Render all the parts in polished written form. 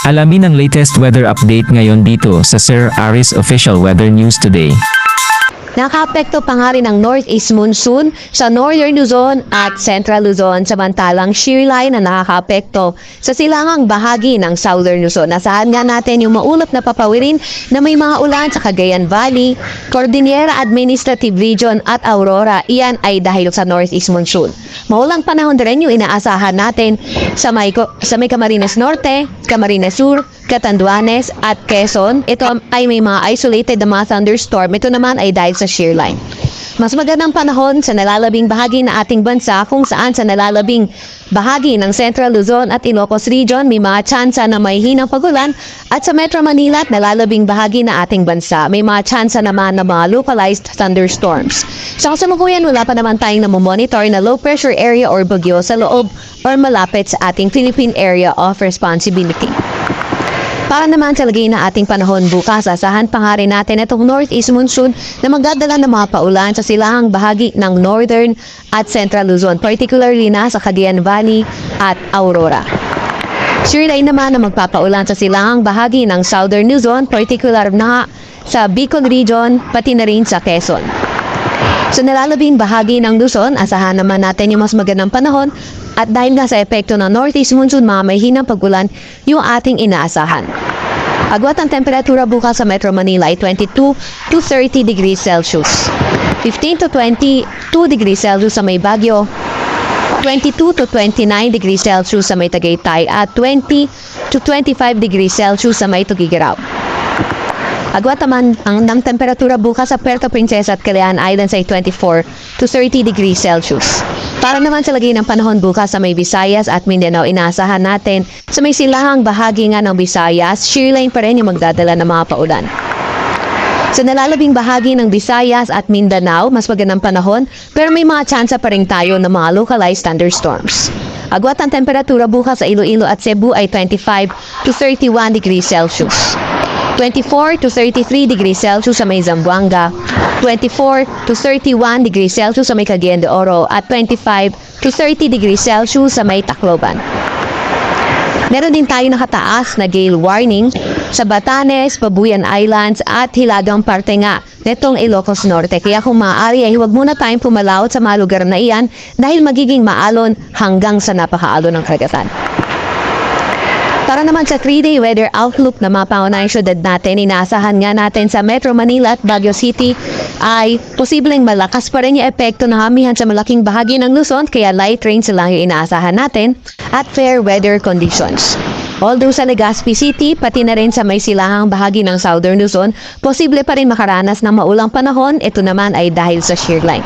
Alamin ang latest weather update ngayon dito sa Sir Aris Official Weather News Today. Nakaapekto pa nga rin ang northeast monsoon sa northern Luzon at central Luzon, samantalang shear line na nakakaapekto sa silangang bahagi ng southern Luzon. Nasahan nga natin yung maulap na papawirin na may mga ulan sa Cagayan Valley, Cordillera Administrative Region at Aurora. Iyan ay dahil sa northeast monsoon. Maulang panahon din yung inaasahan natin sa may Camarines Norte, Camarines Sur, Catanduanes at Quezon. Ito ay may mga isolated na mga thunderstorm. Ito naman ay dahil sa shear line. Mas magandang panahon sa nalalabing bahagi ng ating bansa kung saan sa nalalabing bahagi ng Central Luzon at Ilocos Region may mga tsansa na may hinang pagulan at sa Metro Manila at nalalabing bahagi ng ating bansa may mga tsansa naman na mga localized thunderstorms. Sa kasalukuyan wala pa naman tayong namomonitor na low pressure area or bagyo sa loob or malapit sa ating Philippine Area of Responsibility. Para naman sa lagay na ating panahon bukas, asahan pa nga rin natin itong northeast monsoon na magdadala ng mga paulan sa silahang bahagi ng northern at central Luzon, particularly na sa Cagayan Valley at Aurora. Shear line naman na magpapaulan sa silahang bahagi ng southern Luzon, particular na sa Bicol Region, pati na rin sa Quezon. Sa nalalabing bahagi ng Luzon, asahan naman natin yung mas magandang panahon at dahil nga sa epekto ng northeast monsoon, may hinang pagulan yung ating inaasahan. Agwat ang temperatura bukas sa Metro Manila ay 22 to 30 degrees Celsius. 15 to 22 degrees Celsius sa may Baguio, 22 to 29 degrees Celsius sa may Tagaytay at 20 to 25 degrees Celsius sa may Tugigaraw. Agwat naman ang temperatura bukas sa Puerto Princesa at Calayan Islands ay 24 to 30 degrees Celsius. Para naman sa lagay ng panahon bukas sa may Visayas at Mindanao, inaasahan natin sa may silahang bahagi nga ng Visayas, shear line pa rin yung magdadala ng mga paulan. Sa nalalabing bahagi ng Visayas at Mindanao, mas magandang panahon pero may mga tsansa pa rin tayo ng mga localized thunderstorms. Agwat ang temperatura bukas sa Iloilo at Cebu ay 25 to 31 degrees Celsius. 24 to 33 degrees Celsius sa may Zamboanga, 24 to 31 degrees Celsius sa may Cagayan de Oro at 25 to 30 degrees Celsius sa may Tacloban. Meron din tayo nakataas na gale warning sa Batanes, Babuyan Islands at hilagang parte nga netong Ilocos Norte. Kaya kung maaari ay huwag muna tayong pumalawat sa mga lugar na iyan dahil magiging maalon hanggang sa napakaalon ng karagatan. Para naman sa 3-day weather outlook na mga pangunahing syudad natin, inaasahan nga natin sa Metro Manila at Baguio City ay posibleng malakas pa rin yung epekto ng hamihan sa malaking bahagi ng Luzon, kaya light rain lang yung inaasahan natin at fair weather conditions. Although sa Legazpi City, pati na rin sa may silahang bahagi ng Southern Luzon, posible pa rin makaranas ng maulang panahon, ito naman ay dahil sa shear line.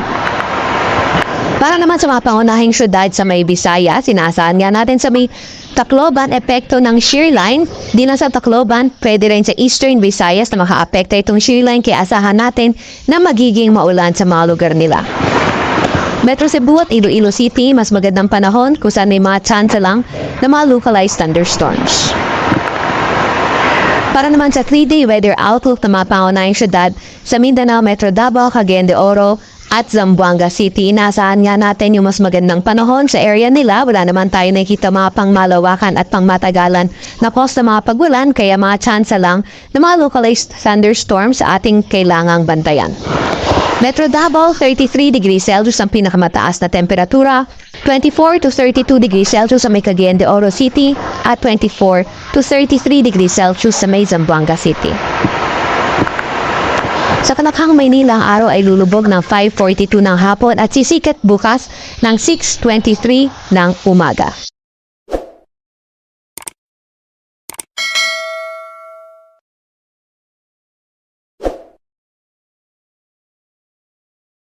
Para naman sa mga pangunahing syudad sa may Visayas, inaasahan nga natin sa may Tacloban, epekto ng shear line. Di lang sa Tacloban, pwede rin sa Eastern Visayas na makaapekto itong shear line, kaya asahan natin na magiging maulan sa mga lugar nila. Metro Cebu at Iloilo City, mas magandang panahon kung saan may mga tsansa lang na mga localized thunderstorms. Para naman sa 3-day weather outlook na mga pangunahing syudad sa Mindanao, Metro Davao, Cagayan de Oro, at Zamboanga City, inaasahan nga natin yung mas magandang panahon sa area nila. Wala naman tayo nakikita mga pangmalawakan at pangmatagalan na cause na mga pagulan, kaya mga tsansa lang na mga localized thunderstorms sa ating kailangang bantayan. Metro Davao, 33 degrees Celsius ang pinakamataas na temperatura, 24 to 32 degrees Celsius sa may Cagayan de Oro City at 24 to 33 degrees Celsius sa may Zamboanga City. Sa Kanakhang, Maynila, ang araw ay lulubog ng 5:42 ng hapon at sisikat bukas ng 6:23 ng umaga.